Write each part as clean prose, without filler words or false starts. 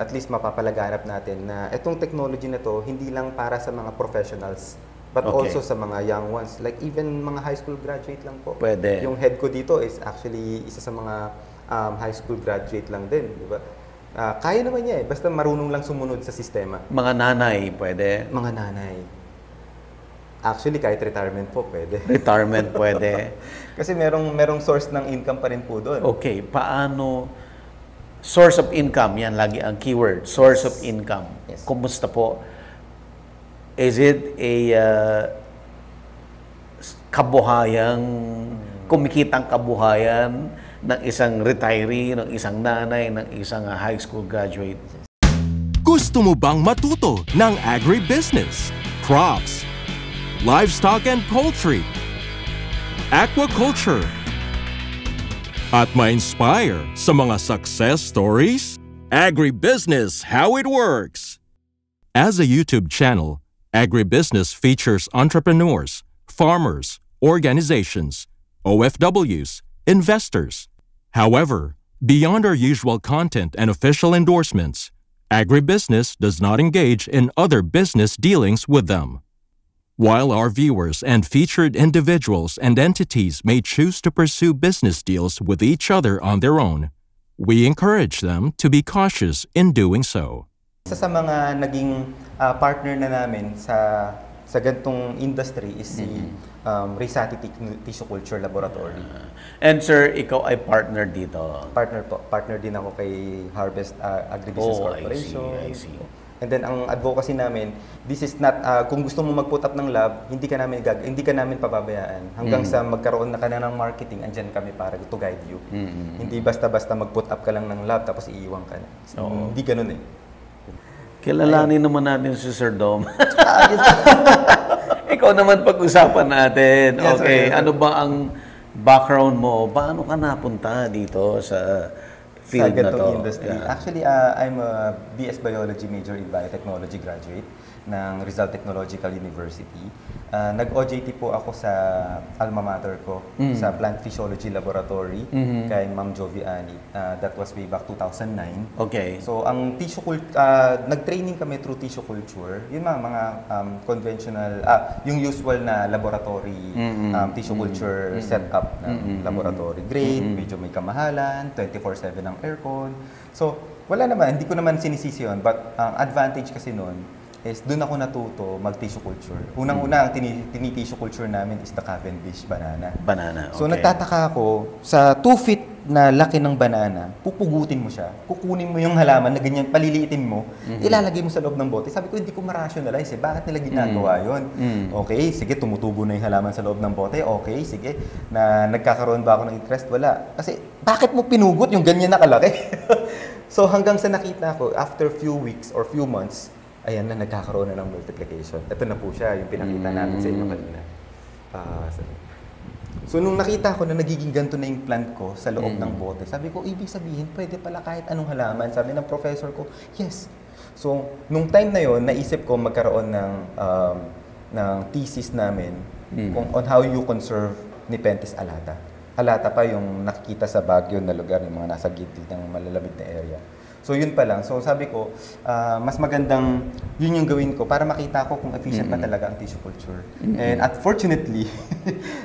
at least mapapalaganap natin na itong technology na to hindi lang para sa mga professionals but also sa mga young ones. Like even mga high school graduate lang po. Pwede. Yung head ko dito is actually isa sa mga high school graduate lang din, di ba? Kaya naman niya basta marunong lang sumunod sa sistema. Mga nanay, pwede? Mga nanay. Actually, kahit retirement po, pwede. Retirement, pwede. Kasi merong source ng income pa rin po doon. Okay, paano? Source of income, yan lagi ang keyword. Source of income. Yes. Kumusta po? Is it a kabuhayang, kumikitang kabuhayan ng isang retiree, ng isang nanay, ng isang high school graduate? Gusto mo bang matuto ng agribusiness, crops, livestock and poultry, aquaculture, at ma-inspire sa mga success stories? Agribusiness How It Works! As a YouTube channel, Agribusiness features entrepreneurs, farmers, organizations, OFWs, investors. However, beyond our usual content and official endorsements, Agribusiness does not engage in other business dealings with them. While our viewers and featured individuals and entities may choose to pursue business deals with each other on their own, we encourage them to be cautious in doing so. Isa sa mga naging partner na namin sa ganitong industry is si Risati Tissue Culture Laboratory. And sir, ikaw ay partner dito? Partner po. Partner din ako kay Harvest Agribusiness Corporation. I see. And then ang advocacy namin, this is not kung gusto mo mag-put up ng lab, hindi ka namin pababayaan hanggang sa magkaroon na ka na ng marketing, andyan kami para to guide you. Hindi basta-basta mag-put up ka lang ng lab tapos iiwan ka na. Hindi ganoon eh. Kilalanin naman natin si Sir Dom. Ikaw naman pag-usapan natin. Yes, Okay, sir. ano ba ang background mo? Paano ka napunta dito sa field na to? Industry. Yeah. Actually, I'm a BS Biology major in Biotechnology graduate ng Rizal Technological University. Nag-OJT po ako sa alma mater ko, sa Plant Physiology Laboratory kay Ma'am Joviani. That was way back 2009. Okay. So, ang tissue nag-training kami through tissue culture. Yun mga conventional, yung usual na laboratory tissue culture setup ng laboratory. Grade, medyo may kamahalan, 24/7 ang aircon. So, wala naman, hindi ko naman sinisisi yun. But ang advantage kasi nun is doon ako natuto mag-tissue culture. Unang-una, ang tini-tissue culture namin is the Cavendish banana. Banana, okay. So, nagtataka ako, sa 2 feet na laki ng banana, pupugutin mo siya, kukunin mo yung halaman na ganyan, paliliitin mo, ilalagay mo sa loob ng bote. Sabi ko, hindi ko ma-rationalize bakit nila ginagawa yun? Okay, sige, tumutubo na yung halaman sa loob ng bote. Okay, sige, nagkakaroon ba ako ng interest? Wala. Kasi, bakit mo pinugot yung ganyan na kalaki? So, hanggang sa nakita ko, after few weeks or few months, ayan na, nagkakaroon na ng multiplication. Ito na po siya, yung pinakita namin sa inyo kanina. So, nung nakita ko na nagiging ganito na yung plant ko sa loob ng bote, sabi ko, ibig sabihin, pwede pala kahit anong halaman. Sabi ng professor ko, yes. So, nung time na yon, naisip ko magkaroon ng thesis namin on how you conserve Nepenthes alata. Alata pa yung nakikita sa Baguio na lugar, yung mga nasa gilid ng malalamig na area. So, yun pa lang. So, sabi ko, mas magandang yun yung gawin ko para makita ko kung efficient pa talaga ang tissue culture. And unfortunately,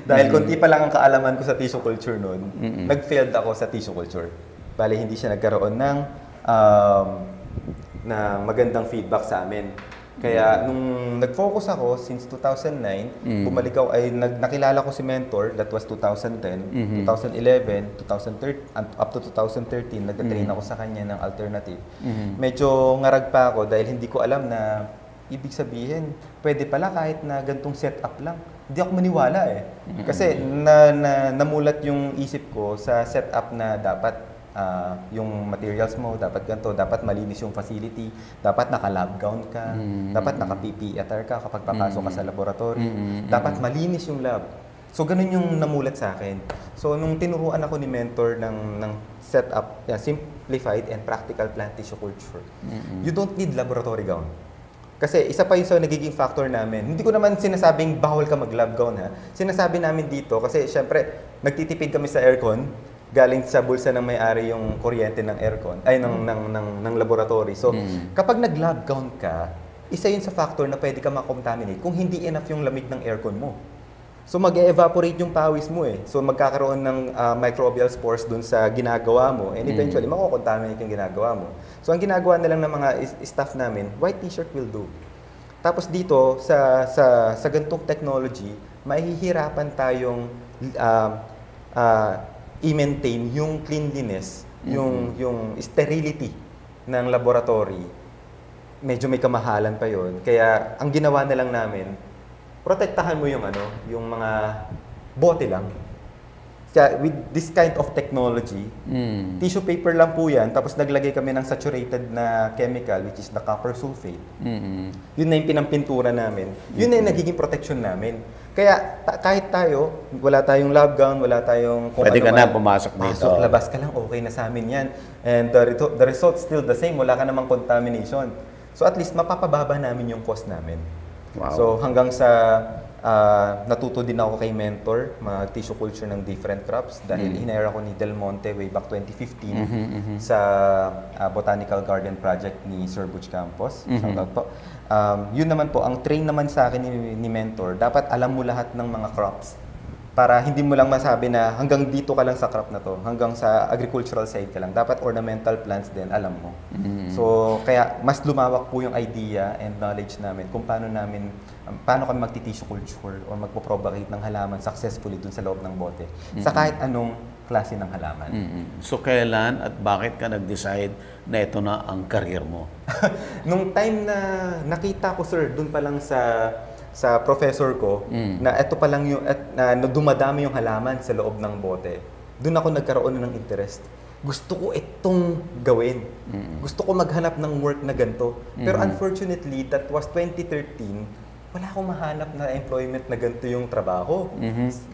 dahil konti pa lang ang kaalaman ko sa tissue culture noon, nag-failed ako sa tissue culture. Bale, hindi siya nagkaroon ng magandang feedback sa amin. Kaya nung nag-focus ako since 2009, bumalik ako ay nakilala ko si mentor, that was 2010, 2011, 2013 up to 2013 nagte-train ako sa kanya ng alternative. Medyo ngarag pa ako dahil hindi ko alam na ibig sabihin pwede pala kahit na gantong setup lang. Hindi ako maniwala eh. Kasi namulat yung isip ko sa setup na dapat yung materials mo, dapat ganito, dapat malinis yung facility, dapat naka-lab gown ka, dapat naka-PPE attire ka kapag papasok ka sa laboratory, dapat malinis yung lab. So, ganun yung namulat sa akin. So, nung tinuruan ako ni mentor ng setup, simplified and practical plant tissue culture, you don't need laboratory gown. Kasi isa pa yung sa nagiging factor namin. Hindi ko naman sinasabing bawal ka mag-lab gown ha. Sinasabi namin dito kasi syempre nagtitipid kami sa aircon. galing sa bulsa ng may-ari yung kuryente ng aircon, ay ng laboratory. So, kapag nag-lab count ka, isa yun sa factor na pwede ka makontaminate kung hindi enough yung lamig ng aircon mo. So, mag-evaporate yung pawis mo eh. So, magkakaroon ng microbial spores dun sa ginagawa mo and eventually, makokontaminate yung ginagawa mo. So, ang ginagawa na lang ng mga staff namin, white t-shirt will do. Tapos dito, sa ganitong technology, mahihirapan tayong i-maintain yung cleanliness, yung sterility ng laboratory. Medyo may kamahalan pa yon. Kaya ang ginawa na lang namin, protektahan mo yung mga bote lang. Kaya with this kind of technology, tissue paper lang po yan, tapos naglagay kami ng saturated na chemical, which is the copper sulfate. Yun na yung pinampintura namin. Yun na yung nagiging protection namin. Kaya kahit tayo, wala tayong lab gown, wala tayong... Pwede ka na pumasok dito. Pasok, labas ka lang, okay na sa amin yan. And the result still the same, wala ka namang contamination. So at least mapapababa namin yung cost namin. Wow. So hanggang sa natuto din ako kay mentor, mag-tissue culture ng different crops dahil hinire ako ni Del Monte way back 2015 sa Botanical Garden Project ni Sir Butch Campos. Shout out po. Yun naman po, ang train naman sa akin ni mentor, dapat alam mo lahat ng mga crops para hindi mo lang masabi na hanggang dito ka lang sa crop na to, hanggang sa agricultural side ka lang. Dapat ornamental plants din, alam mo. So, kaya mas lumawak po yung idea and knowledge namin kung paano kami magti-tissue culture or magpo-propagate ng halaman successfully dun sa loob ng bote. Sa kahit anong klase ng halaman. So, kailan at bakit ka nag-decide na ito na ang career mo? Nung time na nakita ko, sir, dun pa lang sa professor ko, na ito pa lang yung, na dumadami yung halaman sa loob ng bote. Doon ako nagkaroon ng interest. Gusto ko itong gawin. Gusto ko maghanap ng work na ganito. Pero unfortunately, that was 2013, wala akong mahanap na employment na ganito yung trabaho.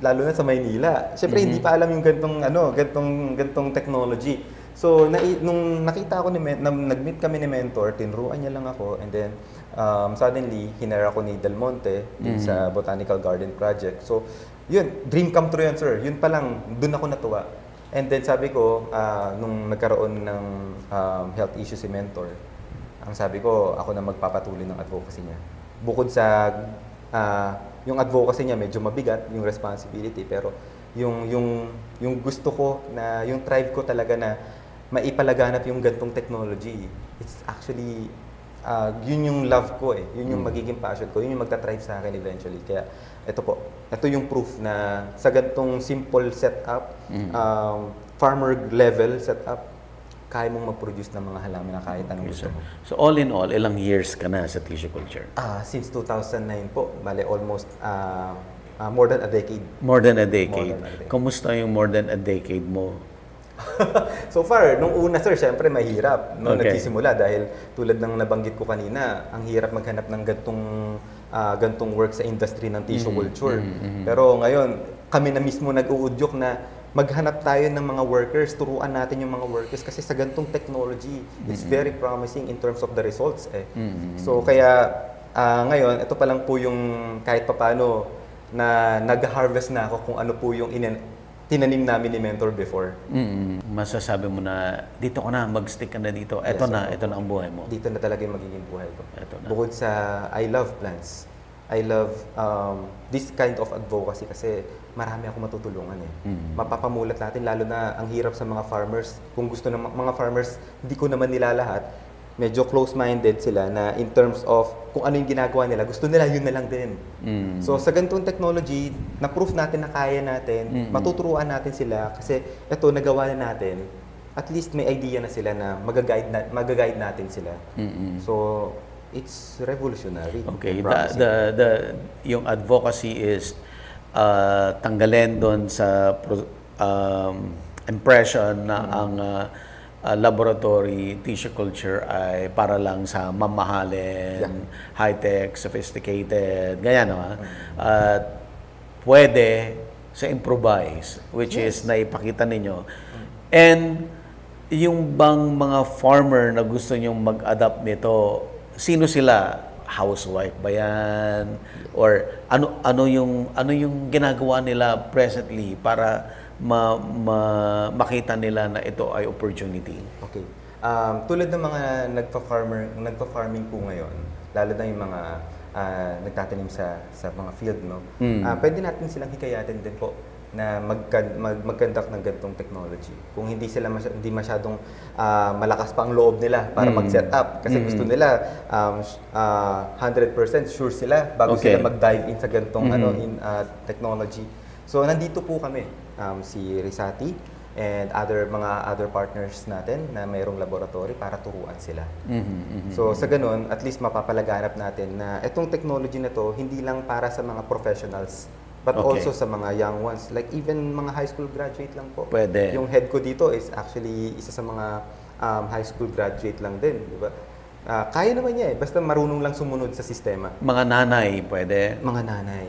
Lalo na sa Maynila. Siyempre, hindi pa alam yung gantong technology. So, nung nakita ko nag-meet kami ni mentor, tinruan niya lang ako, and then suddenly, hinire ako ni Del Monte sa Botanical Garden Project. So, yun, dream come true yan, sir. Yun pa lang, dun ako natuwa. And then sabi ko, nung nagkaroon ng health issue si mentor, ang sabi ko, ako na magpapatuloy ng advocacy niya. Bukod sa, yung advocacy niya medyo mabigat, yung responsibility, pero yung gusto ko, na yung drive ko talaga na maipalaganap yung gantong technology, it's actually, yun yung love ko eh. Yun yung magiging passion ko. Yun yung magta-drive sa akin eventually. Kaya ito po. Ito yung proof na sa gantong simple setup, farmer level setup, kaya mong mag-produce ng mga halaman na kahit anong gusto mo. So all in all, ilang years ka na sa tissue culture? Since 2009 po. Bale, almost more than a decade. More than a decade. More than a decade. Kumusta yung more than a decade mo? So far, nung una, sir, syempre mahirap nung Okay. nagsisimula dahil tulad ng nabanggit ko kanina, ang hirap maghanap ng gantong work sa industry ng tissue culture. Pero ngayon, kami na mismo nag-uudyok na maghanap tayo ng mga workers, turuan natin yung mga workers kasi sa gantong technology, it's very promising in terms of the results eh. So kaya ngayon, ito pa lang po yung kahit papano na nag-harvest na ako kung ano po yung tinanim namin ni mentor before. Masasabi mo na dito ka na, mag-stick ka na dito. Ito na ang buhay mo. Dito na talaga yung magiging buhay ko. Ito na. Bukod sa I love plants, I love this kind of advocacy kasi marami ako matutulungan eh. Mapapamulat natin, lalo na ang hirap sa mga farmers. Kung gusto ng mga farmers, hindi ko naman nila lahat, medyo close-minded sila na in terms of kung ano yung ginagawa nila, gusto nila yun na lang din. So sa ganitong technology, na-proof natin na kaya natin, matuturuan natin sila kasi ito, nagawa na natin, at least may idea na sila na mag-guide natin sila. So it's revolutionary. Okay, yung advocacy is tanggalin doon sa impression na ang laboratory tissue culture ay para lang sa mamahalin, high-tech, sophisticated, ganyan, no? At pwede sa improvise, which is naipakita ninyo. And yung bang mga farmer na gusto nyong mag-adapt nito, sino sila? Housewife ba yan? Or ano yung ginagawa nila presently para makita nila na ito ay opportunity? Okay. Tulad ng mga nagpa-farming po ngayon, lalo na yung mga nagtatanim sa mga field, no? Pwede natin silang hikayatin din po na mag-conduct ng ganitong technology. Kung hindi sila hindi masyadong malakas pa ang loob nila para mag-set up kasi gusto nila 100% sure sila bago sila mag-dive in sa ganitong technology. So nandito po kami, si Risati and mga other partners natin na mayroong laboratory para turuan sila. So sa ganun, at least mapapalaganap natin na itong technology na to hindi lang para sa mga professionals but also sa mga young ones. Like even mga high school graduate lang po. Pwede. Yung head ko dito is actually isa sa mga high school graduate lang din, di ba? Kaya naman niya basta marunong lang sumunod sa sistema. Mga nanay, pwede? Mga nanay.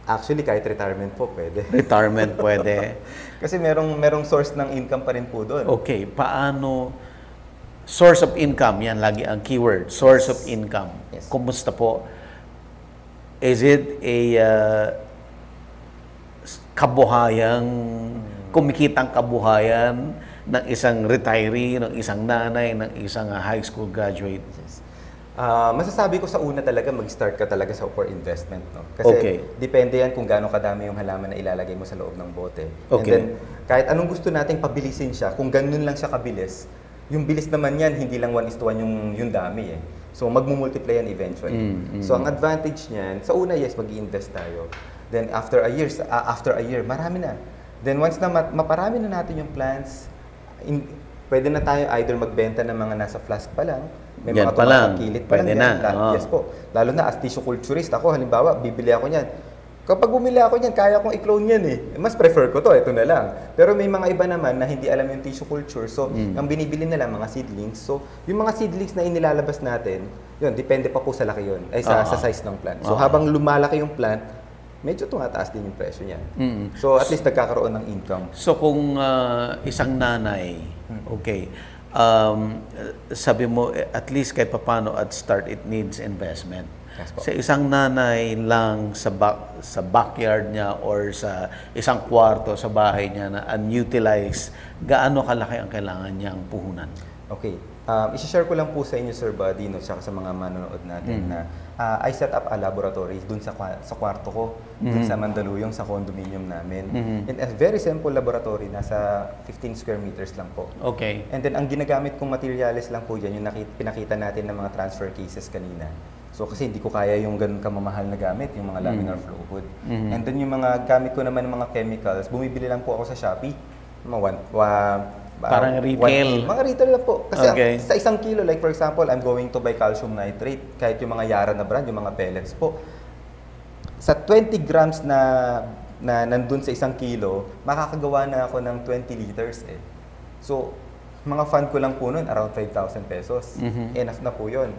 Actually, kahit retirement po, pwede. Retirement, pwede. Kasi merong source ng income pa rin po doon. Okay, paano? Source of income, yan lagi ang keyword. Source of income. Yes. Kumusta po? Is it a kumikitang kabuhayan ng isang retiree, ng isang nanay, ng isang high school graduate? Yes. Masasabi ko sa una talaga, mag-start ka talaga sa for investment. No? Kasi depende yan kung gaano kadami yung halaman na ilalagay mo sa loob ng bote. And then, kahit anong gusto nating pabilisin siya, kung ganun lang siya kabilis, yung bilis naman yan, hindi lang 1:1 yung dami eh. So, magmumultiply yan eventually. So, ang advantage niyan, sa una, yes, mag-i-invest tayo. Then, after a year, marami na. Then, once na maparami na natin yung plants, pwede na tayo either magbenta ng mga nasa flask pa lang, may yan mga tumakakilid pa lang. Pwede na. Yes po. Lalo na as tissue culturist, ako, halimbawa, bibili ako niyan. Kapag bumili ako niyan, kaya kong i-clone yan eh. Mas prefer ko to, ito na lang. Pero may mga iba naman na hindi alam yung tissue culture. So, ang binibili nila mga seedlings. So, yung mga seedlings na inilalabas natin, yun, depende pa po sa laki yun. Ay, sa size ng plant. So, habang lumalaki yung plant, medyo tumataas din yung presyo niyan. So, at least nagkakaroon ng income. So, kung isang nanay, okay, sabi mo, at least kahit papano at start, it needs investment. Yes, po. Sa isang nanay lang sa backyard niya or sa isang kwarto sa bahay niya na unutilized, gaano kalaki ang kailangan niyang puhunan? Okay. I-share ko lang po sa inyo, Sir Buddy, no, saka sa mga manonood natin na I set up a laboratory dun sa kwarto ko, dun sa Mandaluyong, sa condominium namin. And a very simple laboratory, nasa 15 square meters lang po. Okay. And then, ang ginagamit kong materials lang po dyan, yung pinakita natin ng mga transfer cases kanina. So, kasi hindi ko kaya yung ganun kamamahal na gamit, yung mga laminar flow hood. And then, yung mga gamit ko naman ng mga chemicals, bumibili lang po ako sa Shopee. Parang retail. Mga retail lang po. Kasi sa isang kilo, like for example, I'm going to buy calcium nitrate. Kahit yung mga Yara na brand, yung mga pellets po. Sa 20 grams na nandun sa isang kilo, makakagawa na ako ng 20 liters eh. So, mga fund ko lang po nun, around 5,000 pesos. Enough na po yun.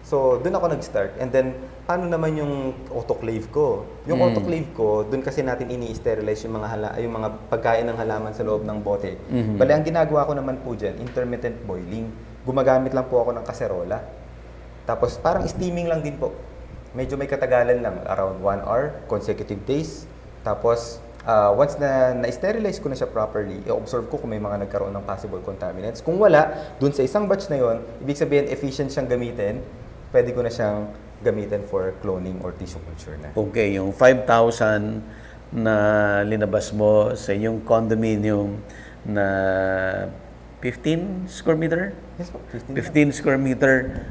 So, doon ako nag-start. And then, paano naman yung autoclave ko? Yung autoclave ko, doon kasi natin ini-sterilize yung mga pagkain ng halaman sa loob ng bote. Bale, ang ginagawa ko naman po dyan, intermittent boiling. Gumagamit lang po ako ng kaserola. Tapos, parang steaming lang din po. Medyo may katagalan lang, around 1 hour, consecutive days. Tapos, once na sterilize ko na siya properly, i-observe ko kung may mga nagkaroon ng possible contaminants. Kung wala, doon sa isang batch na yon, ibig sabihin efficient siyang gamitin, pwede ko na siyang gamitin for cloning or tissue culture na. Okay, yung 5,000 na linabas mo sa inyong condominium na 15 square meter? Yes po, 15 square meter.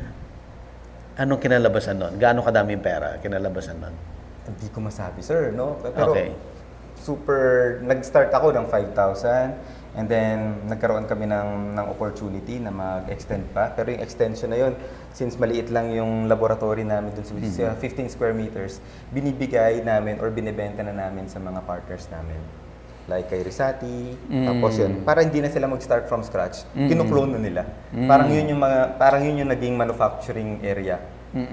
Anong kinalabasan nun? Gaano kadaming pera kinalabasan nun? Hindi ko masabi, sir, no? Pero Okay. Nag-start ako ng 5,000 and then nagkaroon kami ng opportunity na mag-extend pa. Pero yung extension na yun, since maliit lang yung laboratory namin dun sa 15 square meters, binibigay namin or binibenta na namin sa mga partners namin. Like kay Risati, tapos yun, para hindi na sila mag-start from scratch, kinuklone na nila. Parang yun yung naging manufacturing area.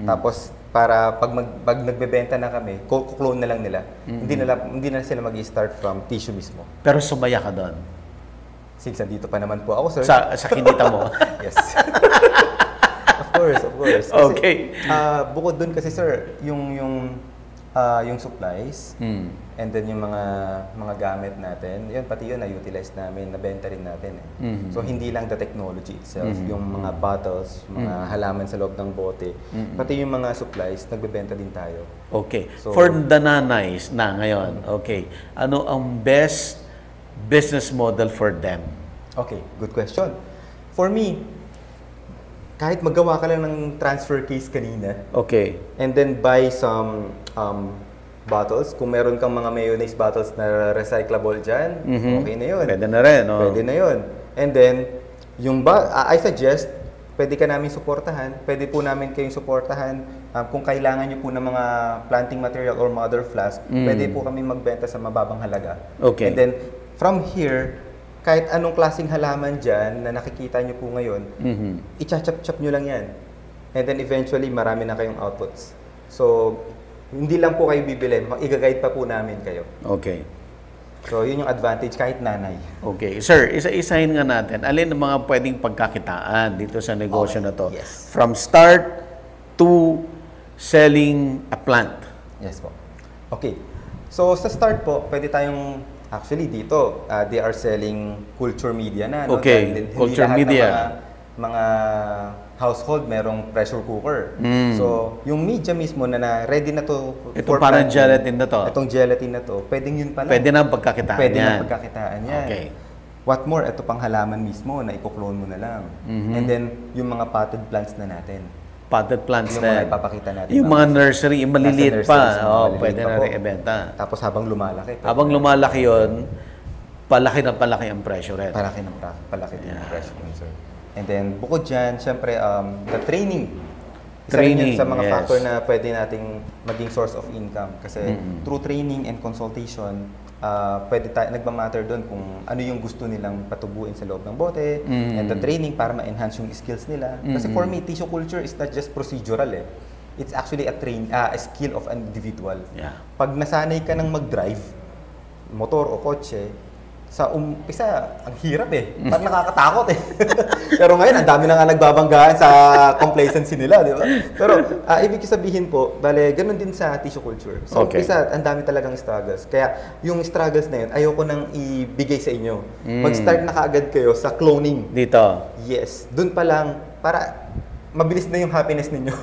Tapos para pag nagbebenta na kami, kuklone na lang nila. Hindi na sila mag-start from tissue mismo. Pero sumaya ka doon? Since dito pa naman po ako, sir. Sa kinita mo? Yes. Of course. Kasi, Okay. bukod doon kasi, sir, yung Yung supplies, and then yung mga gamit natin, yun, pati yun na-utilize namin, nabenta rin natin eh. So, hindi lang the technology itself, yung mga bottles, mga halaman sa loob ng bote, pati yung mga supplies, nagbebenta din tayo. Okay. So, For the nanays na ngayon, okay, ano ang best business model for them? Okay, good question. For me, kahit magawa ka lang ng transfer case kanina, Okay. and then buy some bottles, kung meron kang mga mayonnaise bottles na recyclable dyan, okay na yun. Pwede na rin, no? Pwede na yun. And then, I suggest, pwede ka namin suportahan, pwede po namin kayong suportahan. Kung kailangan nyo po ng mga planting material or mother flask, pwede po kami magbenta sa mababang halaga. Okay. And then, from here, kahit anong klaseng halaman dyan na nakikita nyo po ngayon, i-chop-chop nyo lang yan. And then eventually, marami na kayong outputs. So, hindi lang po kayo bibili, i-guide pa po namin kayo. Okay. So, yun yung advantage kahit nanay. Okay. Sir, isa-isahin nga natin. Alin ang mga pwedeng pagkakitaan dito sa negosyo na to? Yes. From start to selling a plant. Yes po. Okay. So, sa start po, pwede tayong, actually dito, they are selling culture media na. No? Okay. Hindi Culture lahat media. ng mga household merong pressure cooker. So, yung media mismo na ready na to Itong parang planting, gelatin na to. Itong gelatin na to, pwedeng yun pala. Pwede na ang pagkakitaan Pwede yan. na pagkakitaan yan. Okay. What more, ito pang halaman mismo na i-clone mo na lang. And then, yung mga potted plants na natin. Potted plants Yung na mga yan. ipapakita natin. Yung mga nursery, yung maliliit Nasa pa. nurseries, Oh, maliliit pwede pa na po. rin ibenta. Tapos habang lumalaki. Habang lumalaki yon, palaki na palaki ang presyo rin. Palaki din yung presyo nun, sir. And then, bukod dyan, syempre, the training. Isa rin yun Training, sa mga yes. factor na pwede nating maging source of income. Kasi through training and consultation, pwede nagmamatter doon kung ano yung gusto nilang patubuin sa loob ng bote, and the training para ma-enhance yung skills nila. Kasi for me, tissue culture is not just procedural eh. It's actually a skill of an individual. Yeah. Pag nasanay ka ng mag-drive, motor o kotse, sa umpisa, ang hirap eh. Parang nakakatakot eh. Pero ngayon, ang dami na nga nagbabanggaan sa complacency nila, di ba? Pero ibig sabihin po, bale, ganun din sa tissue culture. So, Okay. umpisa, ang dami talagang struggles. Kaya, yung struggles na yun, ayoko nang ibigay sa inyo. Mag-start na kaagad kayo sa cloning. Dito. Yes. Doon pa lang, para mabilis na yung happiness ninyo.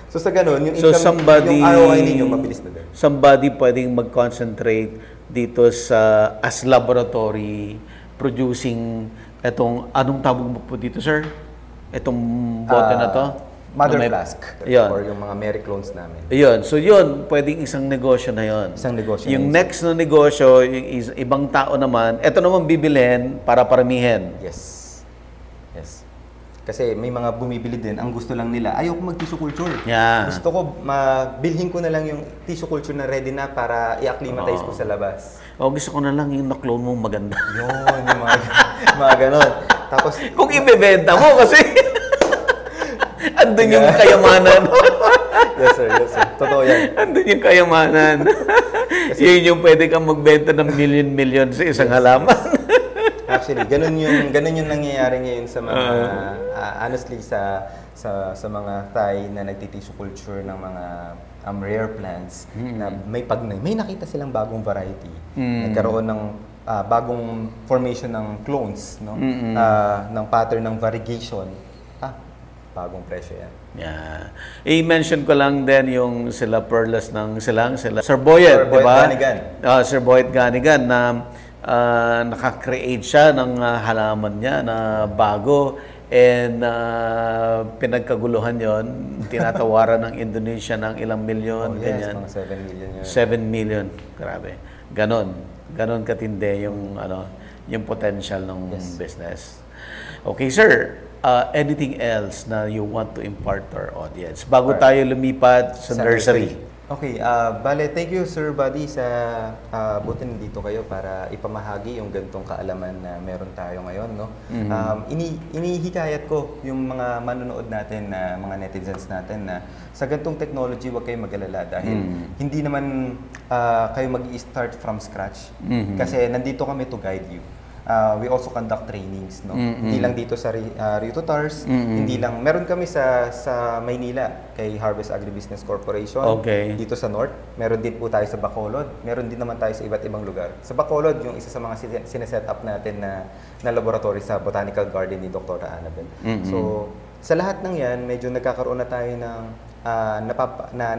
So, sa ganun, yung So, income, somebody, yung ROI ninyo, mabilis na din. somebody pwedeng mag-concentrate dito sa as laboratory producing etong anong tawag mo po dito, sir? Etong bote na to? Mother Na may- flask. Yun. Or yung mga Mary clones namin. Yun. So yun, pwedeng isang negosyo na yun. Isang negosyo Yung na yun. next na negosyo, yung ibang tao naman, eto naman bibilhin para paramihin. Yes. Yes. Kasi may mga bumibili din, ang gusto lang nila, ayoko mag-tissue culture. Yeah. Gusto ko, bilhin ko na lang yung tissue culture na ready na para i-acclimatize ko sa labas. O gusto ko na lang yung na-clone mo maganda. Yun, yung mga ganon. Tapos, Kung ibebenta mo kasi andun yung kayamanan. yes sir. Totoo yan. Andun yung kayamanan. Yun yung pwede kang magbenta ng million-million sa isang halaman. Actually, ganun yung nangyayari ngayon sa mga honestly sa mga Thai na nagti-tissue culture ng mga rare plants na may nakita silang bagong variety. Nagkaroon ng bagong formation ng clones, no? Ng pattern ng variegation. Bagong presyo yan. Yeah. I-mention ko lang din yung sila Perlas ng silang sila Sir Boyet, di ba? Ganigan. Sir Boyet Ganigan na naka-create siya ng halaman niya na bago and pinagkaguluhan yon, tinatawaran ng Indonesia ng ilang milyon, ganyan. Mga 7 million yun. 7 million. Grabe. Ganon katindi yung yung potential ng business. Okay, sir. Anything else na you want to impart to our audience bago tayo lumipat sa nursery? Okay, bale, thank you Sir Buddy sa buti nandito kayo para ipamahagi yung ganitong kaalaman na meron tayo ngayon, no? Inihikayat ko yung mga manonood natin na mga netizens natin na sa ganitong technology huwag kayong mag-alala dahil hindi naman kayo mag-i-start from scratch kasi nandito kami to guide you. we also conduct trainings, no? Hindi lang dito sa Rio Tutars, hindi lang, meron kami sa Maynila, kay Harvest Agribusiness Corporation, dito sa North, meron din po tayo sa Bacolod, meron din naman tayo sa iba't ibang lugar. Sa Bacolod, yung isa sa mga sineset up natin na laboratory sa Botanical Garden ni Dr. Annabel. So, sa lahat ng yan, medyo nagkakaroon na tayo ng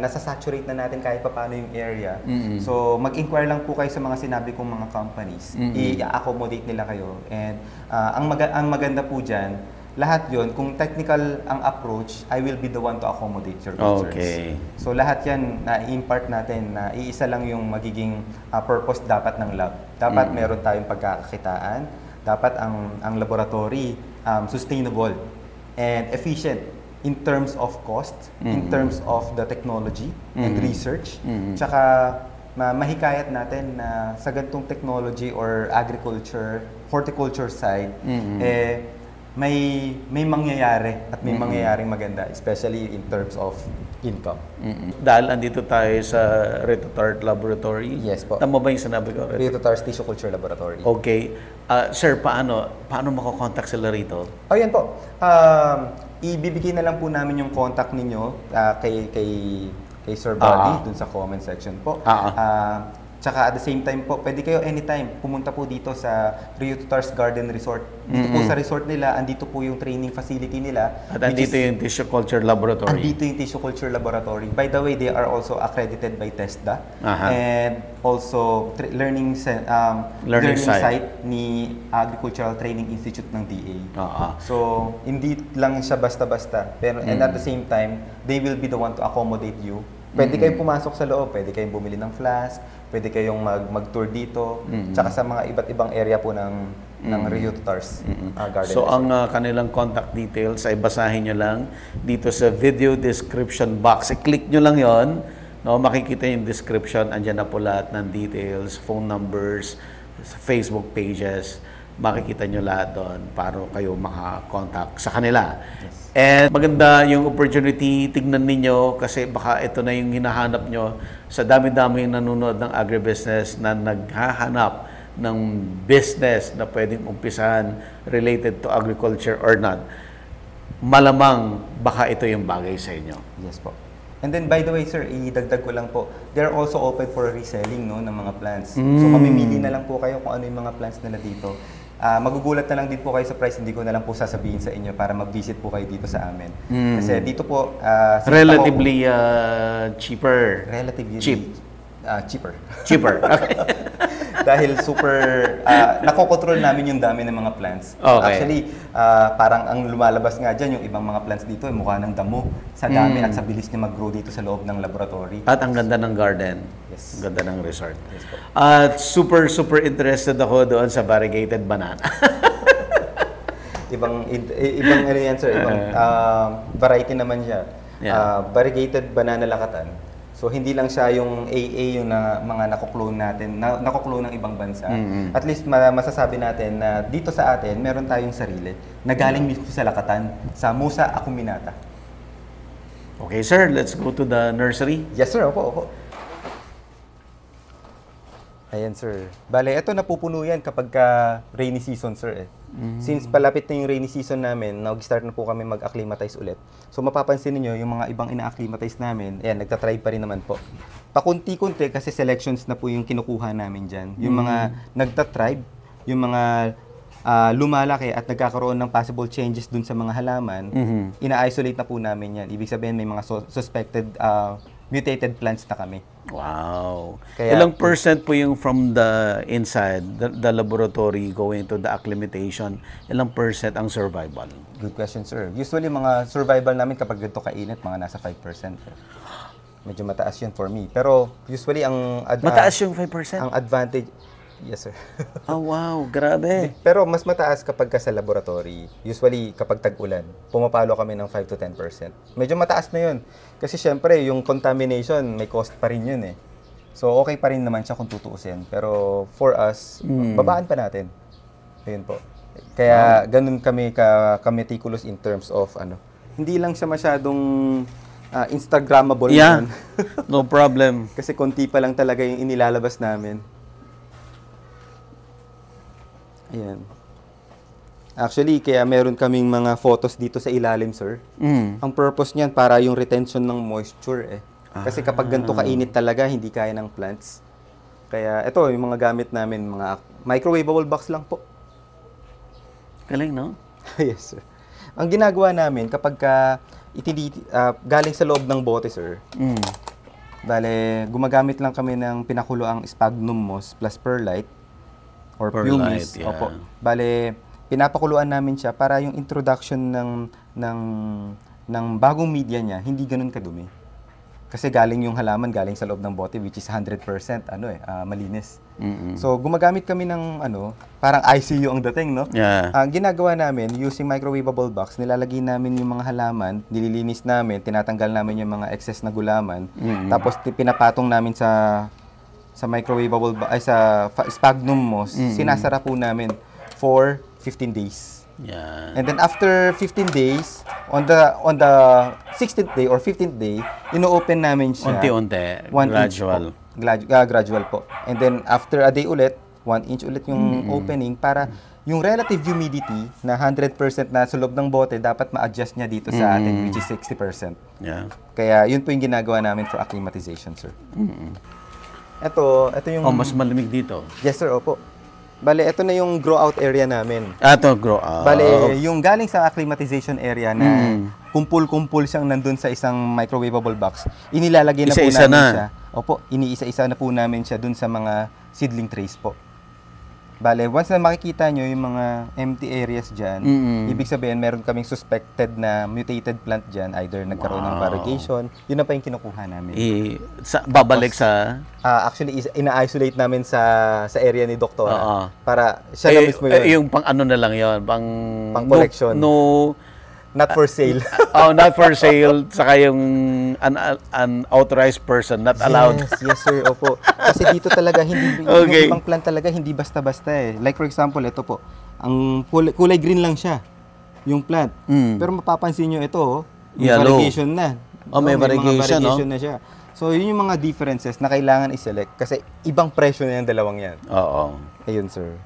nasa-saturate na natin kahit paano yung area. So, mag-inquire lang po kayo sa mga sinabi kong mga companies. I-accommodate nila kayo. And ang maganda po dyan, lahat yon kung technical ang approach, I will be the one to accommodate your concerns. So, lahat yan na-impart natin na iisa lang yung magiging purpose dapat ng lab. Dapat meron tayong pagkakakitaan. Dapat ang laboratory sustainable and efficient in terms of cost, in terms of the technology and research. Tsaka mahikayat natin na sa ganitong technology or agriculture, horticulture side, may mangyayari at may mangyayaring maganda, especially in terms of income. Dahil andito tayo sa Rio Tutars Laboratory. Yes po. Tama ba yung sinabi ko? Rio Tutars Tissue Culture Laboratory. Okay. Sir, paano makakontakt sila rito? Oh, yan po. Ibibigay na lang po namin yung contact ninyo kay Sir Buddy dun sa comment section po. Tsaka at the same time po, pwede kayo anytime pumunta po dito sa Rio Tutars Garden Resort. Dito po sa resort nila, andito po yung training facility nila. At andito yung Tissue Culture Laboratory. Andito yung Tissue Culture Laboratory. By the way, they are also accredited by TESDA. And also learning site ni Agricultural Training Institute ng DA. So, hindi lang siya basta-basta. Pero and at the same time, they will be the one to accommodate you. Pwede kayong pumasok sa loob, pwede kayong bumili ng flask, pwede kayong mag-tour dito, tsaka sa mga iba't ibang area po ng Rio Tutars Garden. So, ang kanilang contact details ay basahin nyo lang dito sa video description box. I-click nyo lang yon, no? Makikita yung description, andyan na po lahat ng details, phone numbers, Facebook pages, makikita nyo lahat doon para kayo makakontakt sa kanila. And maganda yung opportunity, tignan ninyo kasi baka ito na yung hinahanap nyo sa dami-dami yung nanonood ng agribusiness na naghahanap ng business na pwedeng umpisahan related to agriculture or not. Malamang baka ito yung bagay sa inyo. Yes po. And then by the way sir, idagdag ko lang po, they're also open for reselling ng mga plants. So mamimili na lang po kayo kung ano yung mga plants nila dito. Magugulat na lang din po kayo sa price, hindi ko na lang po sasabihin sa inyo para mag-visit po kayo dito sa amin. Kasi dito po relatively cheaper. Relatively cheaper. Cheaper. Okay. Dahil super nakokontrol namin yung dami ng mga plants. Actually, parang ang lumalabas nga dyan, yung ibang mga plants dito, mukha ng damo sa dami at sa bilis niya mag-grow dito sa loob ng laboratory. At ang ganda ng garden. Yes. Ang ganda ng resort. Yes po. At super interested ako doon sa variegated banana. ibang ano yan sir, ibang variety naman siya. Variegated banana lakatan. So hindi lang siya yung AA yung mga nako-clone natin, nako-clone ng ibang bansa. At least masasabi natin na dito sa atin meron tayong sarili na galing mismo sa lakatan, sa Musa acuminata. Okay sir, let's go to the nursery. Yes sir, opo. Ayan sir. Bale, ito napupuno yan kapag rainy season sir eh. Since palapit na yung rainy season namin, nag-start na po kami mag-acclimatize ulit. So mapapansin niyo yung mga ibang ina-acclimatize namin, ayan, nagtatribe pa rin naman po. Pakunti-kunti kasi selections na po yung kinukuha namin dyan. Yung mga nagtatribe, yung mga lumalaki at nagkakaroon ng possible changes dun sa mga halaman, ina-isolate na po namin yan. Ibig sabihin may mga suspected mutated plants na kami. Wow. Ilang percent po yung from the inside, the laboratory going to the acclimatation? Ilang percent ang survival? Good question, sir. Usually, mga survival namin kapag ganito kainit, mga nasa 5%. Medyo mataas yun for me. Pero usually, mataas yung 5%? Ang advantage... Yes, sir. Oh, wow. Grabe. Pero mas mataas kapag sa laboratory. Usually, kapag tag-ulan, pumapalo kami ng 5 to 10%. Medyo mataas na yun. Kasi syempre, yung contamination, may cost pa rin yun eh. So, okay pa rin naman siya kung tutuusin. Pero for us, babaan pa natin. Ayun po. Kaya ganun kami ka-meticulous in terms of hindi lang siya masyadong Instagrammable. Yeah. No problem. Kasi konti pa lang talaga yung inilalabas namin. Ayan. Actually, kaya meron kaming mga photos dito sa ilalim, sir. Ang purpose niyan para yung retention ng moisture eh. Kasi kapag ganito kainit talaga, hindi kaya ng plants. Kaya ito, yung mga gamit namin, mga microwavable box lang po. Galing, no? Yes, sir. Ang ginagawa namin kapag galing sa loob ng bote, sir, bale, gumagamit lang kami ng pinakuloang sphagnum moss plus perlite or Perlite, pumice. yeah. Opo. Bale, pinapakuluan namin siya para yung introduction ng bagong media niya hindi ganun kadumi. Kasi galing yung halaman galing sa loob ng bote which is 100% malinis. So gumagamit kami ng parang ICU ang dating, no? Yeah. Ang ginagawa namin using microwavable box, nilalagay namin yung mga halaman, nililinis namin, tinatanggal namin yung mga excess na gulaman, tapos pinapatong namin sa microwavable sa sphagnum moss, sinasara po namin for 15 days. Yeah. And then after 15 days, on the 16th day or 15th day, ino-open namin siya. Unti-unti, 1 inch gradual. po. Gradual po. And then after a day ulit, 1 inch ulit yung opening para yung relative humidity na 100% na sa loob ng bote, dapat ma-adjust niya dito sa atin, which is 60%. Yeah. Kaya yun po yung ginagawa namin for acclimatization, sir. Ito yung... Mas malamig dito. Yes, sir, opo. Bale, ito na yung grow out area namin. Ito, grow out. Bale, yung galing sa acclimatization area na kumpul-kumpul siyang nandun sa isang microwavable box, inilalagay na Isa-isa po namin na. siya. Opo, iniisa-isa na po namin siya dun sa mga seedling trays po. Bale, once na makikita nyo yung mga empty areas dyan, ibig sabihin meron kaming suspected na mutated plant dyan, either nagkaroon ng variegation, yun na pa yung kinukuha namin. Babalik sa... Actually, ina-isolate namin sa area ni Doktora Oo. para siya na mismo yun. Yung pang ano na lang yun, pang collection. Not for sale. Not for sale. Saka yung unauthorized person, not allowed. Yes, sir. Opo. Kasi dito talaga, yung ibang plant talaga, hindi basta-basta eh. Like for example, ito po. Ang kulay green lang siya, yung plant. Pero mapapansin nyo ito, may Yellow. variegation na. May variegation, mga variegation na siya. So, yun yung mga differences na kailangan i-select kasi ibang presyo na yung dalawang yan. Oo. Ayun, sir.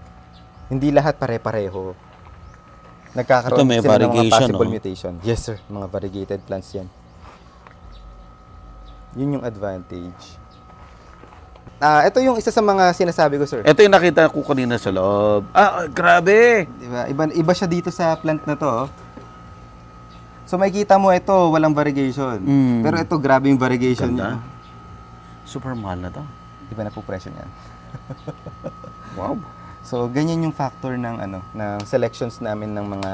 Hindi lahat pare-pareho. Nagkakaroon Ito may sila ng mga variegation, possible no? mutation. Yes, sir. Mga variegated plants yan. Yun yung advantage. Ito yung isa sa mga sinasabi ko, sir. Ito yung nakita ko kanina sa loob. Grabe! Diba? Iba siya dito sa plant na to. So, makikita mo ito, walang variegation. Pero ito, grabe yung variegation niya. Super mahal na to. Iba na po presyo niyan. Wow. So, ganyan yung factor ng selections namin ng mga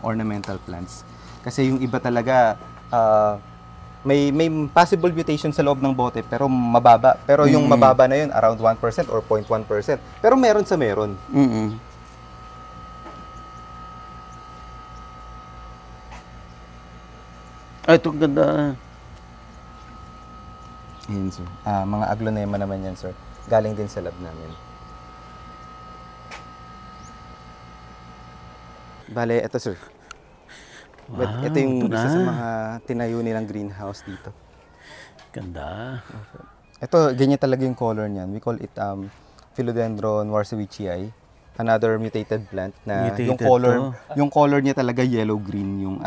ornamental plants. Kasi yung iba talaga, may possible mutation sa loob ng bote, pero mababa. Pero yung mababa na yun, around 1% or 0.1%. Pero meron sa meron. Ito ganda. Yan, sir. Mga aglonema naman yan, sir. Galing din sa lab namin. Bale, ito, sir. Wow, ito yung ito isa sa na. mga tinayo nilang greenhouse dito. Ganda. Ito, ganyan talaga yung color niyan. We call it Philodendron warsawichii. Another mutated plant na Mutated yung color niya talaga yellow-green. Yung,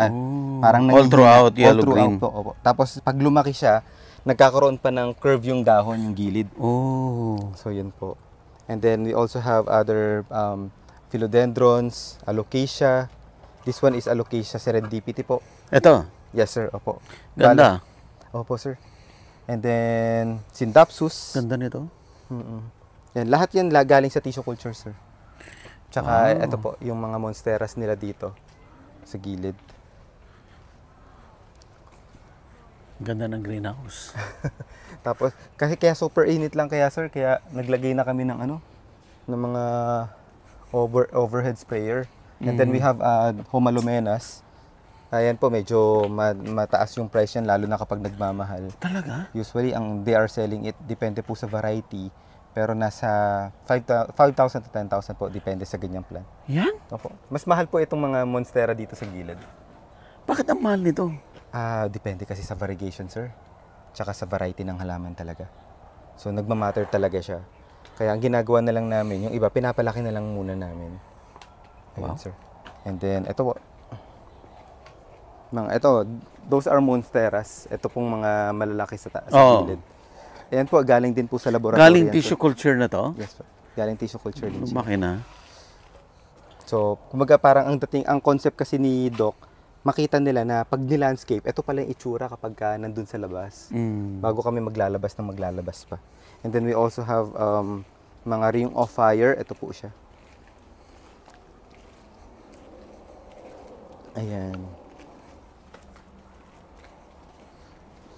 parang All throughout, All yellow-green. throughout po, opo. Tapos, pag lumaki siya, nagkakaroon pa ng curve yung dahon, yung gilid. Oh. So, yun po. And then, we also have other philodendrons, alocasia. This one is alocasia serendipity po. Ito. Yes, sir. Opo. Ganda. Opo, sir. And then, Syndapsus. Ganda nito. Yan, lahat yan galing sa tissue culture, sir. Tsaka, ito po, yung mga monsteras nila dito sa gilid. Ganda ng greenhouse. Tapos, kasi kaya super init lang kaya, sir, kaya naglagay na kami ng ng mga overhead sprayer. And then we have Homalumenas. Ayan po, medyo mataas yung price yan, lalo na kapag nagmamahal. Talaga? Usually, they are selling it, depende po sa variety. Pero nasa 5,000 to 10,000 po, depende sa ganyang plant. Yan? Opo. Mas mahal po itong mga monstera dito sa gilid. Bakit ang mahal nito? Depende kasi sa variegation, sir. Tsaka sa variety ng halaman talaga. So, nagmamatter talaga siya. Kaya ang ginagawa na lang namin, yung iba, pinapalaki na lang muna namin. Ayan, sir. And then, ito po. Those are monsteras. Ito pong mga malalaki sa gilid. Ayan po, galing din po sa laboratory. Galing yan, tissue culture na to? Yes po. Galing tissue culture din siya. Makina. So, kumbaga parang ang concept kasi ni Doc, makita nila na pag ni-landscape, ito pala yung itsura kapag nandun sa labas. Bago kami maglalabas pa. And then we also have mga ring of fire. Ito po siya. Ayan.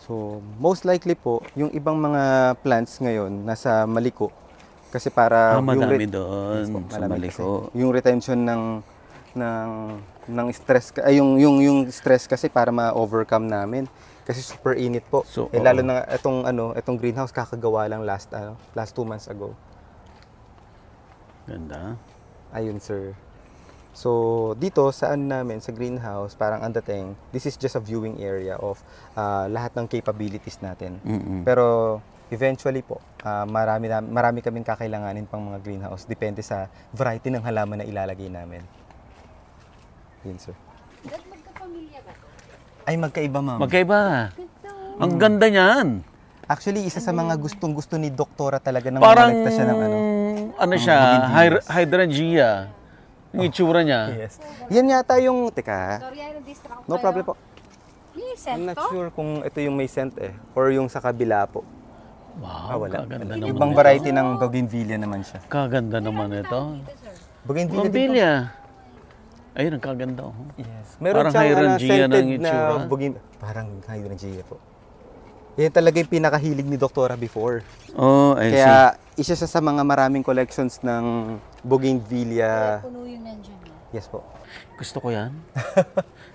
So, most likely po, yung ibang mga plants ngayon nasa Maliko. Kasi para Madami doon sa marami Maliko. kasi. Yung retention ng stress, yung stress kasi para ma-overcome namin. Kasi super init po. So, lalo na itong greenhouse kakagawa lang last 2 months ago. Ganda. Ayun, sir. So, dito sa namin, sa greenhouse, parang ang dating, this is just a viewing area of lahat ng capabilities natin. Pero eventually po, marami kaming kakailanganin pang mga greenhouse. Depende sa variety ng halaman na ilalagay namin. Yun, sir. Magkapamilya ba to? Ay, magkaiba, ma'am. Magkaiba. Ang ganda niyan. Actually, isa sa mga gustong-gusto ni Doktora talaga nang Parang, makolekta siya ng siya, hydrangea. Yung itsura niya. Yes. Yan yata yung, teka, Sorry, na-distract no problem po. May I'm scent not to? sure kung ito yung may scent or yung sa kabila po. Wow, Wala. kaganda naman. Ibang variety ng bougainvillea naman siya. Kaganda naman ito. Bougainvillea din po. Bumbilya. Ayun, ang kaganda. Yes. Meron Parang siyang hydrangea scented ng itsura. na parang hydrangea po. Yan talaga yung pinakahilig ni Doktora before. Oh, I see. Kaya isa siya sa mga maraming collections ng bougainvillea. Puno yung nandiyan. Yes po. Gusto ko yan.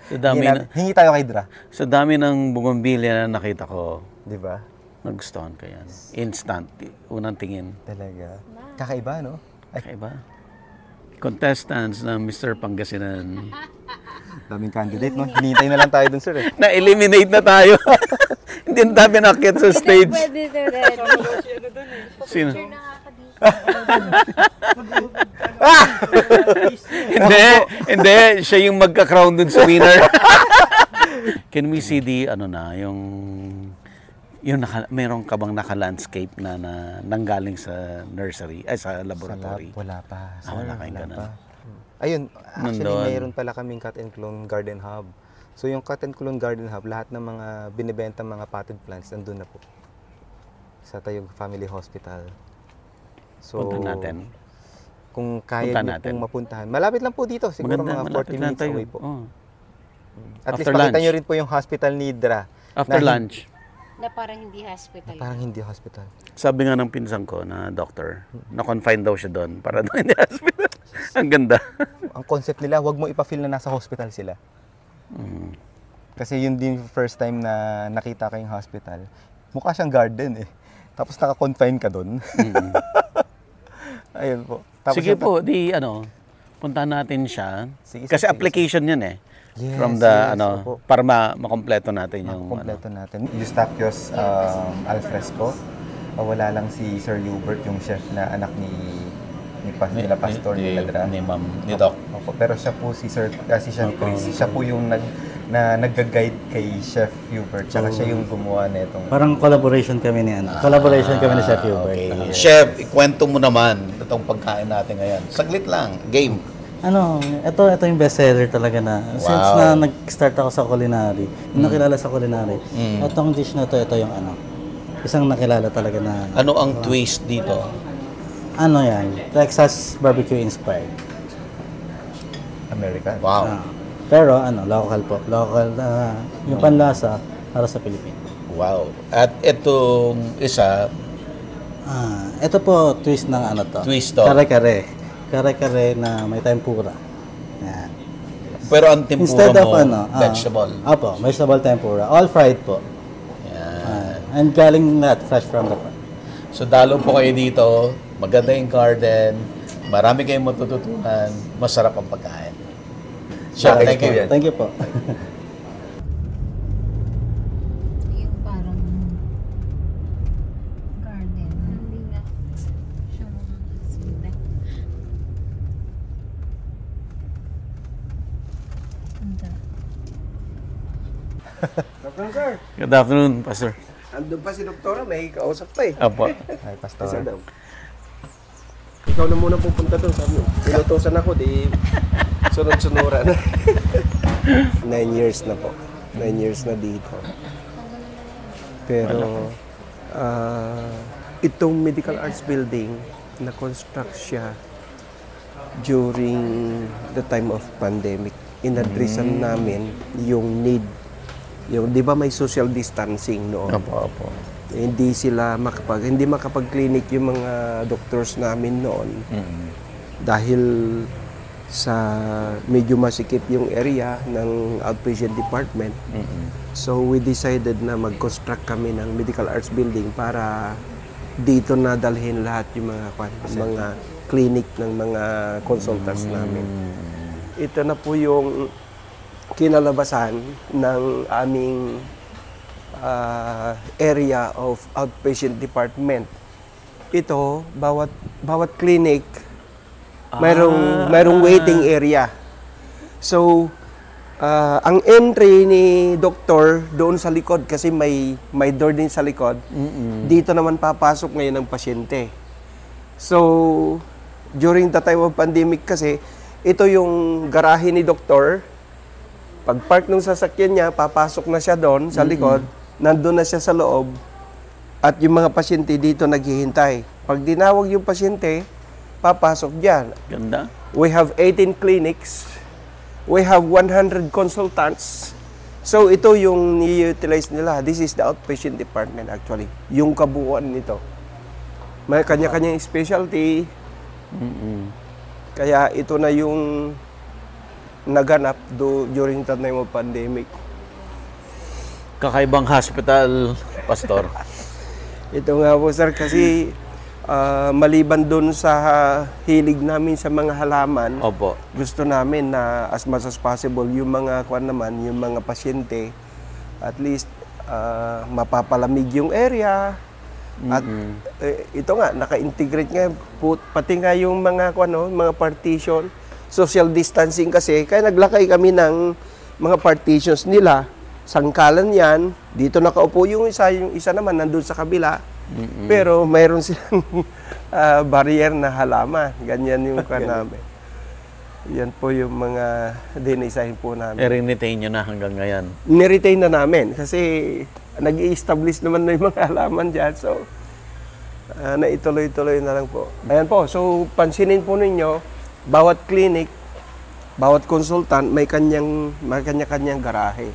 Sa dami, Hingi tayo kay Dra. sa dami ng bougainvillea na nakita ko, Di ba? nagustuhan ko yan. Instant. Unang tingin. Talaga. Kakaiba, no? Kakaiba. Contestants ng Mr. Pangasinan. Daming candidate, no? Hinihintay na lang tayo dun, sir. Na-eliminate na tayo. Hindi na tayo nakakit sa stage. Pwede to rin. Sino? Picture na nga dito. Hindi. Siya yung magka-crown dun sa winner. Can we see the, meron ka bang naka-landscape na nanggaling sa nursery, sa laboratory? Wala pa. Sir, wala kayong wala ganun. pa. Ayun, actually, Nandun. mayroon pala kaming cut and clone garden hub. So, yung cut and clone garden hub, lahat ng mga binibenta mga potted plants, nandun na po. Sa Tayog Family Hospital. So, Punta natin. Kung kaya Punta niyo natin. pong mapuntahan. Malapit lang po dito, siguro mga 40 minutes away po. Oh. At least After makita lunch. niyo rin po yung hospital ni Dra. After na lunch. Na parang hindi hospital. Parang hindi hospital. Sabi nga ng pinsan ko na doctor, na-confine daw siya doon para doon hindi hospital. Ang ganda. Ang concept nila, wag mo ipa-feel na nasa hospital sila. Kasi yun din first time na nakita ko yung hospital. Mukha siyang garden eh. Tapos naka-confine ka doon. Ayun po. Tapos Sige yung- po, puntahan natin siya. Sige, Kasi sige, application yan eh. Yes, From the, yes, opo. para makompleto natin yung, Kompleto natin. Eustachius Alfresco. Wala lang si Sir Hubert, yung chef na anak nila Pastor ni Ladra. ni Ma'am, ni Doc. Opo, pero siya po si Chef Chris. Siya po yung nag-guide kay Chef Hubert. Tsaka siya yung gumawa nitong... Parang collaboration kami ni Chef Hubert. Okay. Chef, ikwento mo naman itong pagkain natin ngayon. Saglit lang, game. Ito yung bestseller talaga na. Since na nag-start ako sa culinary, nakilala sa culinary, itong dish na ito yung isang nakilala talaga na, Ano ang twist dito? Texas barbecue inspired. American. Wow. Pero local po. Local na yung panlasa para sa Pilipinas. Wow. At itong isa, Ito po twist ng Twist to. Kare-kare. Kare-kare na may tempura. Yan. pero ang tempura Instead mo, of vegetable. Apo, vegetable tempura. All fried po. Yan. And galing lahat fresh from the farm. So dalo po kayo dito, maganda yung garden, marami kayong matututunan, masarap ang pagkain. Chef, Bakit thank po you. yan? Thank you po. Yung parang garden. Hindi nga siya makakasunda. Afternoon, sir. Good afternoon, Pastor. Andun pa si Doktora, may kausap pa eh. Apo. Ay, Pastor. Isa daw. Ikaw na muna pupunta doon. Sabi mo, pinutusan ako, di sunod-sunuran. 9 years na po. 9 years na dito. Pero, itong Medical Arts Building, na-construct siya during the time of pandemic. Inadresan namin yung need. Yung, di ba may social distancing noon? Apo. Hindi makapag-clinic yung mga doctors namin noon. Dahil sa medyo masikip yung area ng outpatient department. So we decided na mag-construct kami ng Medical Arts Building para dito na dalhin lahat yung mga clinic ng mga consultants namin. Ito na po yung kinalabasan ng aming area of outpatient department. Ito, bawat clinic mayroong waiting area. So, ang entry ni doktor doon sa likod kasi may door din sa likod. Dito naman papasok ngayon ang pasyente. So, during the time of pandemic kasi, ito yung garahe ni doktor. Pag-park ng sasakyan niya, papasok na siya doon sa likod, nandun na siya sa loob, at yung mga pasyente dito naghihintay. Pag dinawag yung pasyente, papasok dyan. Ganda. We have 18 clinics. We have 100 consultants. So, ito yung ni-utilize nila. This is the outpatient department actually. Yung kabuuan nito. May kanya-kanyang specialty. Kaya ito na yung naganap during the time of pandemic. Kakaibang hospital, Pastor. Ito nga po sir, kasi maliban dun sa hilig namin sa mga halaman, Opo. gusto namin na as much as possible yung mga yung mga pasyente, at least mapapalamig yung area. At ito nga, naka-integrate nga, pati nga yung mga mga partition, social distancing kasi, kaya naglakay kami ng mga partitions nila. Sangkalan yan, dito nakaupo yung isa naman nandun sa kabila. Pero mayroon silang barrier na halaman. Ganyan yung namin. Yan po yung mga dinisahin po namin. I-retain nyo na hanggang ngayon. Niretain na namin kasi nag-i-establish naman na yung mga halaman dyan. So, naituloy-tuloy na lang po. Ayan po. So, pansinin po ninyo, bawat clinic, bawat consultant, may kanya-kanyang garahe.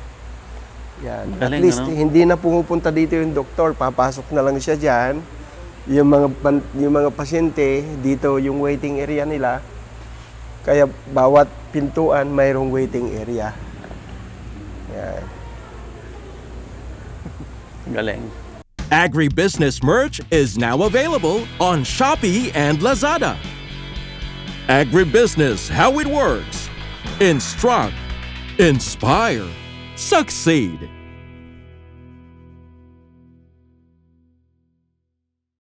Yan. At Galing, least, hindi na pumupunta dito yung doktor. Papasok na lang siya dyan. Yung mga pasyente, dito yung waiting area nila. Kaya bawat pintuan, mayroong waiting area. Yan. Galing. Agribusiness merch is now available on Shopee and Lazada. Agribusiness, how it works. Instruct, inspire, succeed.